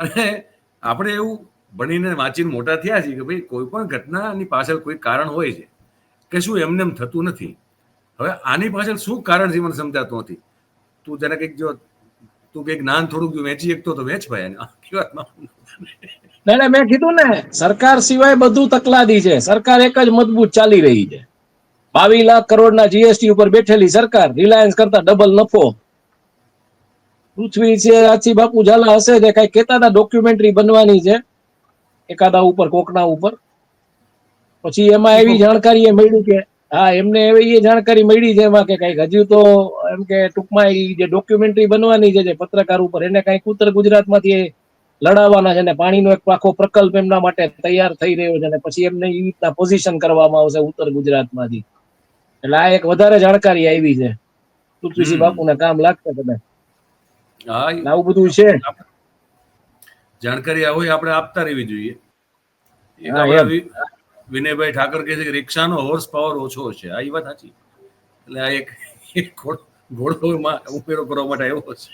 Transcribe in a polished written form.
અને આપણે એવું ભણીને વાંચીને મોટા થયા છીએ કે ભાઈ કોઈ પણ ઘટનાની પાછળ કોઈ કારણ હોય છે કે શું એમને એમ થતું નથી. હવે આની પાછળ શું કારણ છે મને સમજાતું નથી. તું જરા કંઈક જો તું કંઈક જ્ઞાન થોડુંક વેચી શકતો તો વેચ ભાઈ. ના મેં કીધું ને, સરકાર સિવાય બધું તકલાદી છે. સરકાર એક જ મજબૂત ચાલી રહી છે. 22 લાખ કરોડના જીએસટી ઉપર બેઠેલી સરકાર, રિલાયન્સ કરતા ડબલ નફો. પૃથ્વી છે આછી બાપુ ઝાલા હશે જે કઈ કેતા હતા ડોક્યુમેન્ટરી બનવાની છે એકાદા ઉપર કોકના ઉપર. પછી એમાં એવી જાણકારી એ મળ્યું કે હા એમને એવી જાણકારી મળી છે એમાં કે કઈક હજુ તો એમ કે ટૂંકમાં એ જે ડોક્યુમેન્ટરી બનવાની છે જે પત્રકાર ઉપર એને કઈક ઉત્તર ગુજરાતમાંથી લડાવવાના છે ને પાણીનો એક આખો પ્રકલ્પ એમના માટે તૈયાર થઈ રહ્યો છે ને પછી એમને એ રીતના પોઝિશન કરવામાં આવશે ઉત્તર ગુજરાતમાંથી. એટલે આ એક વધારે જાણકારી આવી છે. પૃથ્વીસિંહ બાપુને કામ લાગશે કદાચ. આવું બધું છે. જાણકારી હોય આપણે આપતા રહેવી જોઈએ. એક હા એમ આપણા વિનયભાઈ ઠાકર કહે છે કે રિક્ષાનો હોર્સ પાવર ઓછો છે. આ વાત સાચી. એટલે આ એક ઘોડો ઉમેરો કરવા માટે આવ્યો છે.